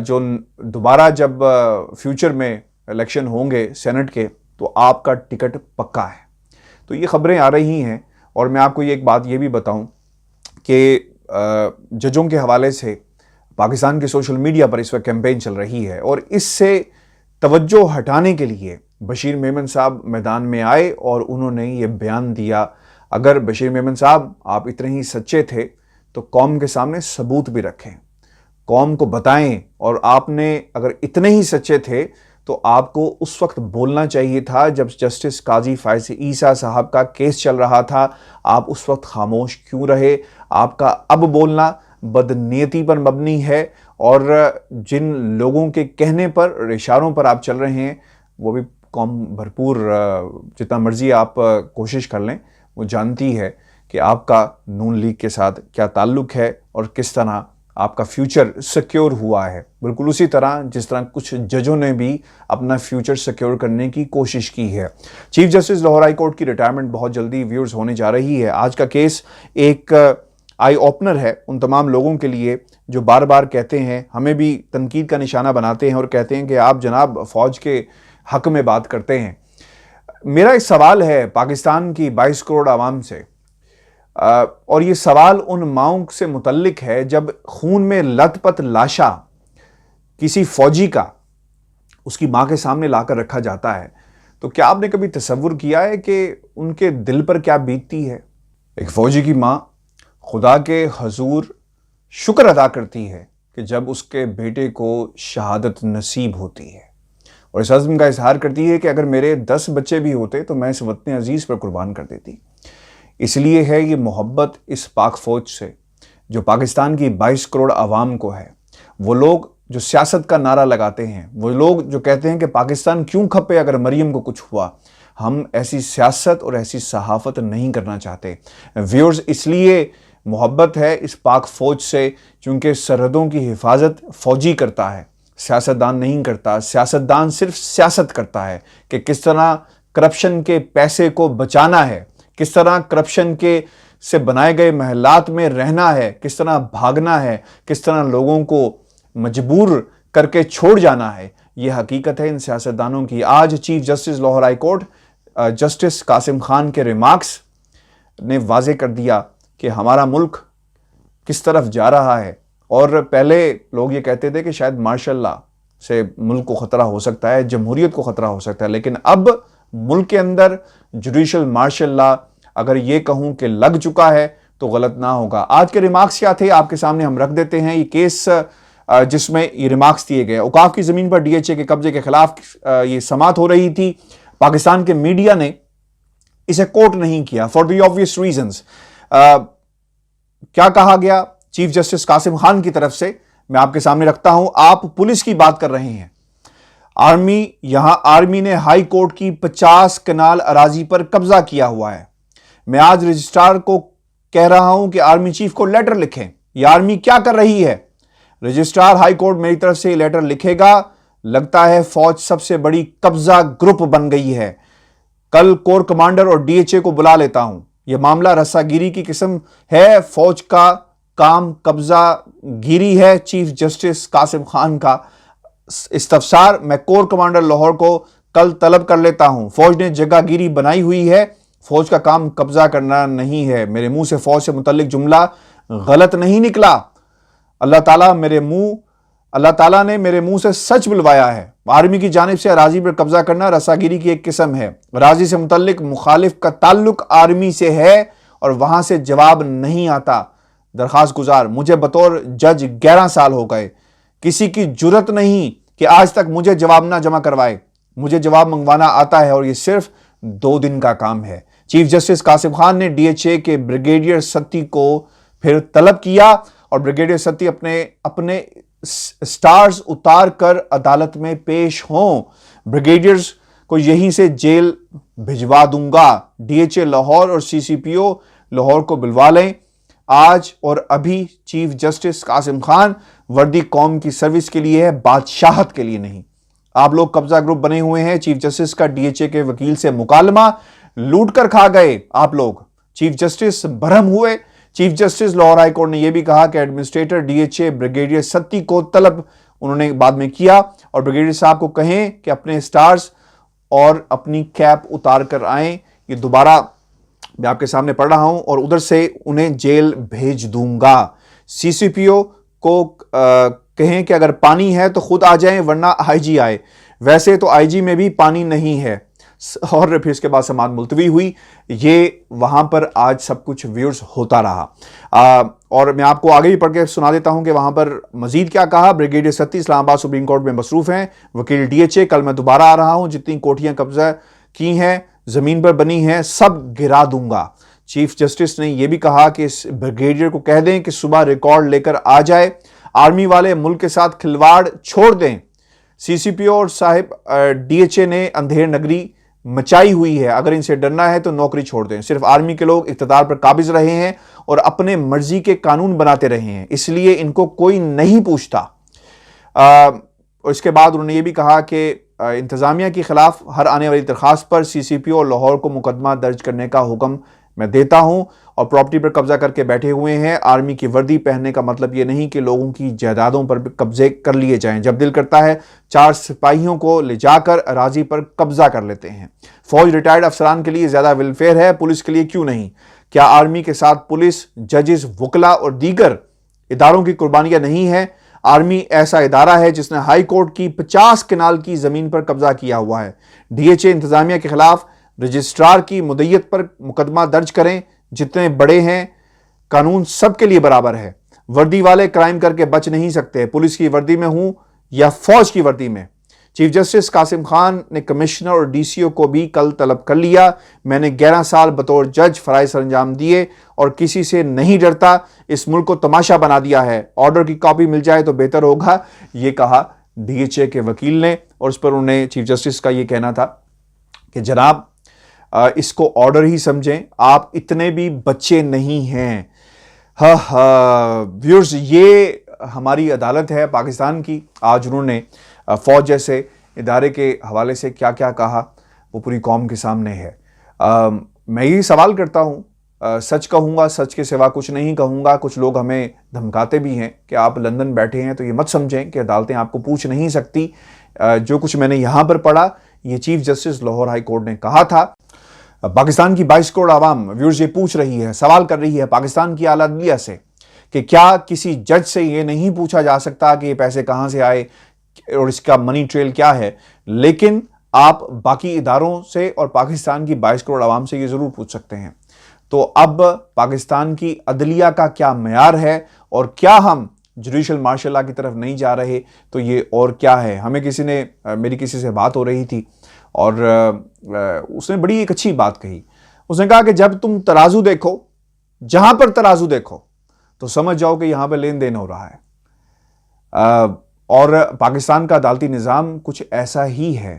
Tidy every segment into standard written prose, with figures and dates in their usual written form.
جو دوبارہ جب فیوچر میں الیکشن ہوں گے سینٹ کے تو آپ کا ٹکٹ پکا ہے. تو یہ خبریں آ رہی ہیں. اور میں آپ کو ایک بات یہ بھی بتاؤں کہ ججوں کے حوالے سے پاکستان کے سوشل میڈیا پر اس وقت کیمپین چل رہی ہے، اور اس سے توجہ ہٹانے کے لیے بشیر میمن صاحب میدان میں آئے اور انہوں نے یہ بیان دیا. اگر بشیر میمن صاحب آپ اتنے ہی سچے تھے تو قوم کے سامنے ثبوت بھی رکھیں، قوم کو بتائیں. اور آپ نے اگر اتنے ہی سچے تھے تو آپ کو اس وقت بولنا چاہیے تھا جب جسٹس قاضی فائز عیسیٰ صاحب کا کیس چل رہا تھا. آپ اس وقت خاموش کیوں رہے؟ آپ کا اب بولنا بدنیتی پر مبنی ہے، اور جن لوگوں کے کہنے پر اشاروں پر آپ چل رہے ہیں وہ بھی قوم بھرپور جتنا مرضی آپ کوشش کر لیں وہ جانتی ہے کہ آپ کا نون لیگ کے ساتھ کیا تعلق ہے اور کس طرح آپ کا فیوچر سیکیور ہوا ہے. بالکل اسی طرح جس طرح کچھ ججوں نے بھی اپنا فیوچر سیکیور کرنے کی کوشش کی ہے. Chief justice Lahore high court کی ریٹائرمنٹ بہت جلدی ویورز ہونے جا رہی ہے. آج کا کیس ایک آئی اوپنر ہے ان تمام لوگوں کے لیے جو بار بار کہتے ہیں، ہمیں بھی تنقید کا نشانہ بناتے ہیں اور کہتے ہیں کہ آپ جناب فوج کے حق میں بات کرتے ہیں. میرا ایک سوال ہے پاکستان کی 22 کروڑ عوام سے، اور یہ سوال ان ماؤں سے متعلق ہے جب خون میں لت پت لاشا کسی فوجی کا اس کی ماں کے سامنے لا کر رکھا جاتا ہے تو کیا آپ نے کبھی تصور کیا ہے کہ ان کے دل پر کیا بیتتی ہے؟ ایک فوجی کی ماں خدا کے حضور شکر ادا کرتی ہے کہ جب اس کے بیٹے کو شہادت نصیب ہوتی ہے، اور اس عزم کا اظہار کرتی ہے کہ اگر میرے 10 بچے بھی ہوتے تو میں اس وطن عزیز پر قربان کر دیتی. اس لیے ہے یہ محبت اس پاک فوج سے جو پاکستان کی 22 کروڑ عوام کو ہے. وہ لوگ جو سیاست کا نعرہ لگاتے ہیں، وہ لوگ جو کہتے ہیں کہ پاکستان کیوں کھپے اگر مریم کو کچھ ہوا، ہم ایسی سیاست اور ایسی صحافت نہیں کرنا چاہتے. ویورز، اس لیے محبت ہے اس پاک فوج سے چونکہ سرحدوں کی حفاظت فوجی کرتا ہے، سیاستدان نہیں کرتا. سیاستدان صرف سیاست کرتا ہے کہ کس طرح کرپشن کے پیسے کو بچانا ہے، کس طرح کرپشن کے سے بنائے گئے محلات میں رہنا ہے، کس طرح بھاگنا ہے، کس طرح لوگوں کو مجبور کر کے چھوڑ جانا ہے. یہ حقیقت ہے ان سیاستدانوں کی. آج chief justice Lahore high court justice Qasim Khan کے ریمارکس نے واضح کر دیا کہ ہمارا ملک کس طرف جا رہا ہے. اور پہلے لوگ یہ کہتے تھے کہ شاید مارشل لا سے ملک کو خطرہ ہو سکتا ہے، جمہوریت کو خطرہ ہو سکتا ہے، لیکن اب ملک کے اندر جوڈیشل مارشل لا اگر یہ کہوں کہ لگ چکا ہے تو غلط نہ ہوگا. آج کے ریمارکس کیا تھے آپ کے سامنے ہم رکھ دیتے ہیں. یہ کیس جس میں یہ ریمارکس دیے گئے، اوقاف کی زمین پر ڈی ایچ اے کے قبضے کے خلاف یہ سماعت ہو رہی تھی. پاکستان کے میڈیا نے اسے کوٹ نہیں کیا فار دی آبویس ریزنز. کیا کہا گیا چیف جسٹس قاسم خان کی طرف سے؟ میں آپ کے سامنے رکھتا ہوں. آپ پولیس کی بات کر رہے ہیں. آرمی نے ہائی کورٹ کی 50 کنال اراضی پر قبضہ کیا ہوا ہے. میں آج رجسٹرار کو کہہ رہا ہوں کہ آرمی چیف کو لیٹر لکھیں. یہ آرمی کیا کر رہی ہے؟ رجسٹرار ہائی کورٹ میری طرف سے یہ لیٹر لکھے گا. لگتا ہے فوج سب سے بڑی قبضہ گروپ بن گئی ہے. کل کور کمانڈر اور ڈی ایچ اے کو بلا لیتا ہوں. یہ معاملہ رسا گیری کی قسم ہے. فوج کا کام قبضہ گیری ہے. چیف جسٹس قاسم خان کا استفسار میں کور کمانڈر لاہور کو کل طلب کر لیتا ہوں. فوج نے جگہ گیری بنائی ہوئی ہے. فوج کا کام قبضہ کرنا نہیں ہے. میرے منہ سے فوج سے متعلق جملہ غلط نہیں نکلا. اللہ تعالیٰ نے میرے منہ سے سچ بلوایا ہے. آرمی کی جانب سے اراضی پر قبضہ کرنا رساگیری کی ایک قسم ہے. اراضی سے متعلق مخالف کا تعلق آرمی سے ہے اور وہاں سے جواب نہیں آتا. درخواست گزار، مجھے بطور جج 11 سال ہو گئے. کسی کی جرت نہیں کہ آج تک مجھے جواب نہ جمع کروائے. مجھے جواب منگوانا آتا ہے اور یہ صرف 2 دن کا کام ہے. چیف جسٹس قاسم خان نے ڈی ایچ اے کے بریگیڈیئر ستی کو پھر طلب کیا اور بریگیڈیئر ستی اپنے سٹارز اتار کر عدالت میں پیش ہوں. بریگیڈیئرز کو یہیں سے جیل بھجوا دوں گا. ڈی ایچ اے لاہور اور سی سی پی او لاہور کو بلوا لیں آج اور ابھی. چیف جسٹس قاسم خان، وردی قوم کی سروس کے لیے ہے، بادشاہت کے لیے نہیں. آپ لوگ قبضہ گروپ بنے ہوئے ہیں. چیف جسٹس کا ڈی ایچ اے کے وکیل سے مکالمہ لوٹ کر کھا گئے آپ لوگ. چیف جسٹس برہم ہوئے. Chief justice Lahore high court نے یہ بھی کہا کہ administrator D H A brigadier Satti کو طلب انہوں نے بعد میں کیا، اور بریگیڈیئر صاحب کو کہیں کہ اپنے سٹارز اور اپنی کیپ اتار کر آئیں، یہ دوبارہ میں آپ کے سامنے پڑھ رہا ہوں، اور ادھر سے انہیں جیل بھیج دوں گا۔ سی سی پی او کو کہیں کہ اگر پانی ہے تو خود آ جائیں ورنہ آئی جی آئے، ویسے تو آئی جی میں بھی پانی نہیں ہے۔ اور پھر اس کے بعد سماعت ملتوی ہوئی۔ یہ وہاں پر آج سب کچھ ویورز ہوتا رہا، اور میں آپ کو آگے بھی پڑھ کے سنا دیتا ہوں کہ وہاں پر مزید کیا کہا۔ بریگیڈیئر ستی اسلام آباد سپریم کورٹ میں مصروف ہیں، وکیل ڈی ایچ اے کل میں دوبارہ آ رہا ہوں، جتنی کوٹھیاں قبضہ کی ہیں زمین پر بنی ہیں سب گرا دوں گا۔ چیف جسٹس نے یہ بھی کہا کہ اس بریگیڈیئر کو کہہ دیں کہ صبح ریکارڈ لے کر آ جائے، آرمی والے ملک کے ساتھ کھلواڑ چھوڑ دیں۔ سی سی پی او اور صاحب ڈی ایچ اے نے اندھیر نگری مچائی ہوئی ہے، اگر ان سے ڈرنا ہے تو نوکری چھوڑ دیں۔ صرف آرمی کے لوگ اقتدار پر قابض رہے ہیں اور اپنے مرضی کے قانون بناتے رہے ہیں، اس لیے ان کو کوئی نہیں پوچھتا۔ اور اس کے بعد انہوں نے یہ بھی کہا کہ انتظامیہ کے خلاف ہر آنے والی درخواست پر سی سی پی او اور لاہور کو مقدمہ درج کرنے کا حکم میں دیتا ہوں، اور پراپرٹی پر قبضہ کر کے بیٹھے ہوئے ہیں۔ آرمی کی وردی پہننے کا مطلب یہ نہیں کہ لوگوں کی جائیدادوں پر قبضے کر لیے جائیں، جب دل کرتا ہے 4 سپاہیوں کو لے جا کر اراضی پر قبضہ کر لیتے ہیں۔ فوج ریٹائرڈ افسران کے لیے زیادہ ویلفیئر ہے، پولیس کے لیے کیوں نہیں؟ کیا آرمی کے ساتھ پولیس، ججز، وکلاء اور دیگر اداروں کی قربانیاں نہیں ہیں؟ آرمی ایسا ادارہ ہے جس نے ہائی کورٹ کی 50 کنال کی زمین پر قبضہ کیا ہوا ہے۔ ڈی ایچ اے انتظامیہ کے خلاف رجسٹرار کی مدعیت پر مقدمہ درج کریں، جتنے بڑے ہیں، قانون سب کے لیے برابر ہے۔ وردی والے کرائم کر کے بچ نہیں سکتے، پولیس کی وردی میں ہوں یا فوج کی وردی میں۔ چیف جسٹس قاسم خان نے کمشنر اور ڈی سی او کو بھی کل طلب کر لیا۔ میں نے 11 سال بطور جج فرائض سر انجام دیے اور کسی سے نہیں ڈرتا، اس ملک کو تماشا بنا دیا ہے، آرڈر کی کاپی مل جائے تو بہتر ہوگا، یہ کہا ڈی ایچ اے کے وکیل نے۔ اور اس پر انہوں نے چیف جسٹس کا یہ کہنا تھا کہ جناب اس کو آرڈر ہی سمجھیں، آپ اتنے بھی بچے نہیں ہیں۔ ویورز، یہ ہماری عدالت ہے پاکستان کی۔ آج انہوں نے فوج جیسے ادارے کے حوالے سے کیا کیا کہا وہ پوری قوم کے سامنے ہے۔ میں یہ سوال کرتا ہوں، سچ کہوں گا، سچ کے سوا کچھ نہیں کہوں گا۔ کچھ لوگ ہمیں دھمکاتے بھی ہیں کہ آپ لندن بیٹھے ہیں تو یہ مت سمجھیں کہ عدالتیں آپ کو پوچھ نہیں سکتی۔ جو کچھ میں نے یہاں پر پڑھا یہ chief justice Lahore high court نے کہا تھا۔ پاکستان کی 22 کروڑ عوام ویورز یہ پوچھ رہی ہے، سوال کر رہی ہے پاکستان کی اعلیٰ عدلیہ سے کہ کیا کسی جج سے یہ نہیں پوچھا جا سکتا کہ یہ پیسے کہاں سے آئے اور اس کا منی ٹریل کیا ہے؟ لیکن آپ باقی اداروں سے اور پاکستان کی 22 کروڑ عوام سے یہ ضرور پوچھ سکتے ہیں۔ تو اب پاکستان کی عدلیہ کا کیا معیار ہے، اور کیا ہم جوڈیشل مارشل لا کی طرف نہیں جا رہے؟ تو یہ اور کیا ہے؟ ہمیں میری کسی سے بات ہو رہی تھی اور اس نے بڑی ایک اچھی بات کہی۔ اس نے کہا کہ جب تم ترازو دیکھو، جہاں پر ترازو دیکھو تو سمجھ جاؤ کہ یہاں پہ لین دین ہو رہا ہے۔ اور پاکستان کا عدالتی نظام کچھ ایسا ہی ہے،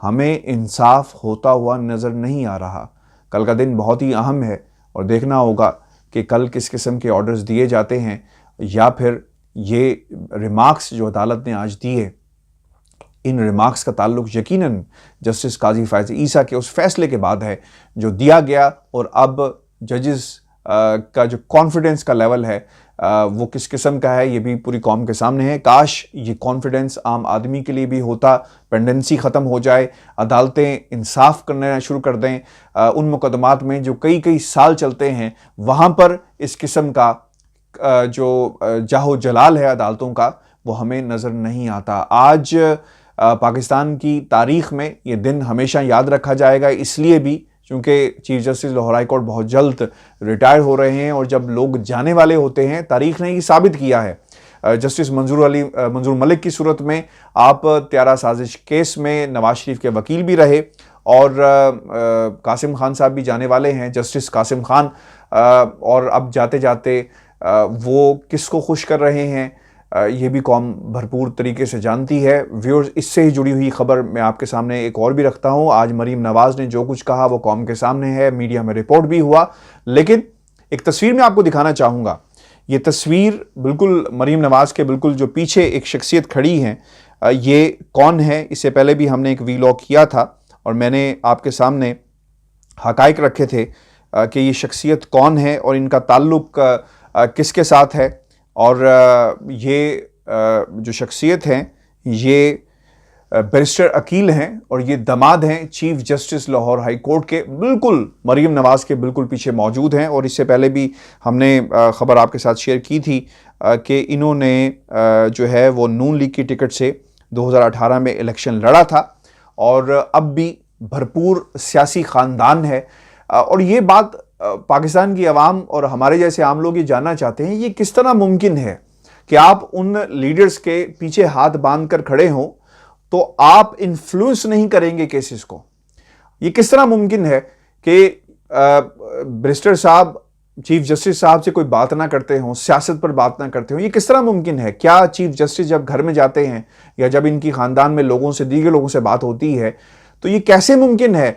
ہمیں انصاف ہوتا ہوا نظر نہیں آ رہا۔ کل کا دن بہت ہی اہم ہے اور دیکھنا ہوگا کہ کل کس قسم کے آرڈرز دیے جاتے ہیں، یا پھر یہ ریمارکس جو عدالت نے آج دیے، ان ریمارکس کا تعلق یقیناً جسٹس قاضی فائز عیسیٰ کے اس فیصلے کے بعد ہے جو دیا گیا، اور اب ججز کا جو کانفیڈنس کا لیول ہے وہ کس قسم کا ہے یہ بھی پوری قوم کے سامنے ہے۔ کاش یہ کانفیڈنس عام آدمی کے لیے بھی ہوتا، پینڈنسی ختم ہو جائے، عدالتیں انصاف کرنا شروع کر دیں۔ ان مقدمات میں جو کئی سال چلتے ہیں وہاں پر اس قسم کا جو جاہ و جلال ہے عدالتوں کا وہ ہمیں نظر نہیں آتا۔ آج پاکستان کی تاریخ میں یہ دن ہمیشہ یاد رکھا جائے گا، اس لیے بھی چونکہ chief justice Lahore high court بہت جلد ریٹائر ہو رہے ہیں، اور جب لوگ جانے والے ہوتے ہیں، تاریخ نے یہ ثابت کیا ہے۔ جسٹس منظور ملک کی صورت میں آپ طیارہ سازش کیس میں نواز شریف کے وکیل بھی رہے، اور قاسم خان صاحب بھی جانے والے ہیں، جسٹس قاسم خان، اور اب جاتے جاتے وہ کس کو خوش کر رہے ہیں یہ بھی قوم بھرپور طریقے سے جانتی ہے۔ ویورز، اس سے ہی جڑی ہوئی خبر میں آپ کے سامنے ایک اور بھی رکھتا ہوں۔ آج مریم نواز نے جو کچھ کہا وہ قوم کے سامنے ہے، میڈیا میں رپورٹ بھی ہوا، لیکن ایک تصویر میں آپ کو دکھانا چاہوں گا۔ یہ تصویر بالکل مریم نواز کے بالکل جو پیچھے ایک شخصیت کھڑی ہے، یہ کون ہے؟ اس سے پہلے بھی ہم نے ایک ویلاگ کیا تھا اور میں نے آپ کے سامنے حقائق رکھے تھے کہ یہ شخصیت کون ہے اور ان کا تعلق کس کے ساتھ ہے، اور یہ جو شخصیت ہیں یہ بیرسٹر عقیل ہیں اور یہ داماد ہیں chief justice Lahore high court کے، بالکل مریم نواز کے بالکل پیچھے موجود ہیں۔ اور اس سے پہلے بھی ہم نے خبر آپ کے ساتھ شیئر کی تھی کہ انہوں نے جو ہے وہ نون لیگ کی ٹکٹ سے 2018 میں الیکشن لڑا تھا اور اب بھی بھرپور سیاسی خاندان ہے۔ اور یہ بات پاکستان کی عوام اور ہمارے جیسے عام لوگ یہ جاننا چاہتے ہیں، یہ کس طرح ممکن ہے کہ آپ ان لیڈرز کے پیچھے ہاتھ باندھ کر کھڑے ہوں تو آپ انفلوئنس نہیں کریں گے کیسز کو؟ یہ کس طرح ممکن ہے کہ بیرسٹر صاحب چیف جسٹس صاحب سے کوئی بات نہ کرتے ہوں، سیاست پر بات نہ کرتے ہوں؟ یہ کس طرح ممکن ہے؟ کیا چیف جسٹس جب گھر میں جاتے ہیں یا جب ان کی خاندان میں لوگوں سے، دیگر لوگوں سے بات ہوتی ہے تو یہ کیسے ممکن ہے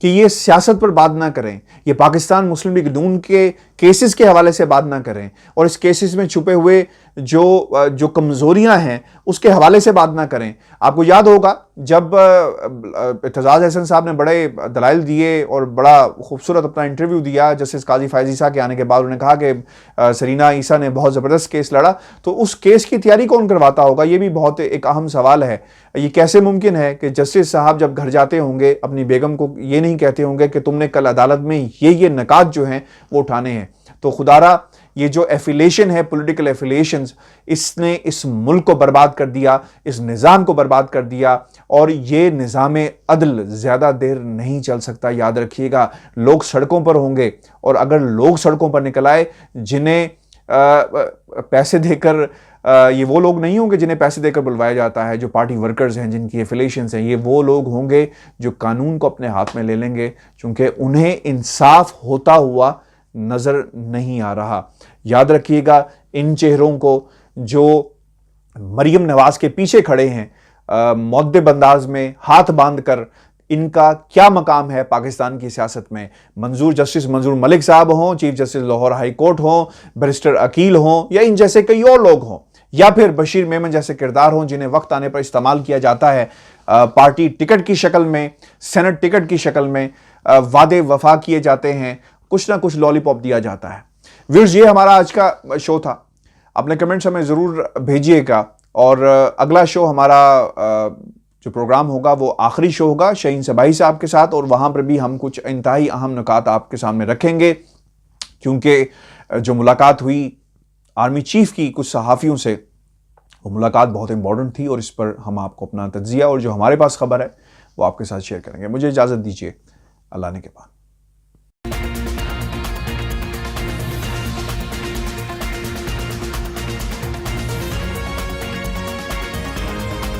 کہ یہ سیاست پر بات نہ کریں، یہ پاکستان مسلم لیگ نون کے کیسز کے حوالے سے بات نہ کریں اور اس کیسز میں چھپے ہوئے جو کمزوریاں ہیں اس کے حوالے سے بات نہ کریں؟ آپ کو یاد ہوگا جب اعتزاز احسن صاحب نے بڑے دلائل دیے اور بڑا خوبصورت اپنا انٹرویو دیا جسٹس قاضی فائز عیسیٰ کے آنے کے بعد، انہوں نے کہا کہ سرینا عیسیٰ نے بہت زبردست کیس لڑا، تو اس کیس کی تیاری کون کرواتا ہوگا؟ یہ بھی بہت ایک اہم سوال ہے۔ یہ کیسے ممکن ہے کہ جسٹس صاحب جب گھر جاتے ہوں گے اپنی بیگم کو یہ نہیں کہتے ہوں گے کہ تم نے کل عدالت میں یہ نکات جو ہیں وہ اٹھانے ہیں؟ تو خدارا یہ جو ایفیلیشن ہے، پولیٹیکل ایفیلیشنز، اس نے اس ملک کو برباد کر دیا، اس نظام کو برباد کر دیا، اور یہ نظام عدل زیادہ دیر نہیں چل سکتا۔ یاد رکھیے گا، لوگ سڑکوں پر ہوں گے، اور اگر لوگ سڑکوں پر نکل آئے جنہیں پیسے دے کر، یہ وہ لوگ نہیں ہوں گے جنہیں پیسے دے کر بلوایا جاتا ہے، جو پارٹی ورکرز ہیں، جن کی ایفیلیشنز ہیں، یہ وہ لوگ ہوں گے جو قانون کو اپنے ہاتھ میں لے لیں گے، چونکہ انہیں انصاف ہوتا ہوا نظر نہیں آ رہا۔ یاد رکھیے گا ان چہروں کو جو مریم نواز کے پیچھے کھڑے ہیں مؤدب انداز میں ہاتھ باندھ کر، ان کا کیا مقام ہے پاکستان کی سیاست میں؟ جسٹس منظور ملک صاحب ہوں، chief justice Lahore high court ہوں، بیرسٹر عقیل ہوں، یا ان جیسے کئی اور لوگ ہوں، یا پھر بشیر میمن جیسے کردار ہوں جنہیں وقت آنے پر استعمال کیا جاتا ہے پارٹی ٹکٹ کی شکل میں، سینٹ ٹکٹ کی شکل میں، وعدے وفا کیے جاتے ہیں، کچھ نہ کچھ لالی پاپ دیا جاتا ہے۔ ویورز، یہ ہمارا آج کا شو تھا۔ اپنے کمنٹس ہمیں ضرور بھیجیے گا، اور اگلا شو ہمارا جو پروگرام ہوگا وہ آخری شو ہوگا شہین صباحی صاحب کے ساتھ، اور وہاں پر بھی ہم کچھ انتہائی اہم نکات آپ کے سامنے رکھیں گے، کیونکہ جو ملاقات ہوئی آرمی چیف کی کچھ صحافیوں سے، وہ ملاقات بہت امپورٹنٹ تھی، اور اس پر ہم آپ کو اپنا تجزیہ اور جو ہمارے پاس خبر ہے وہ آپ کے ساتھ شیئر کریں گے۔ مجھے اجازت دیجیے، اللہ نے کے بعد۔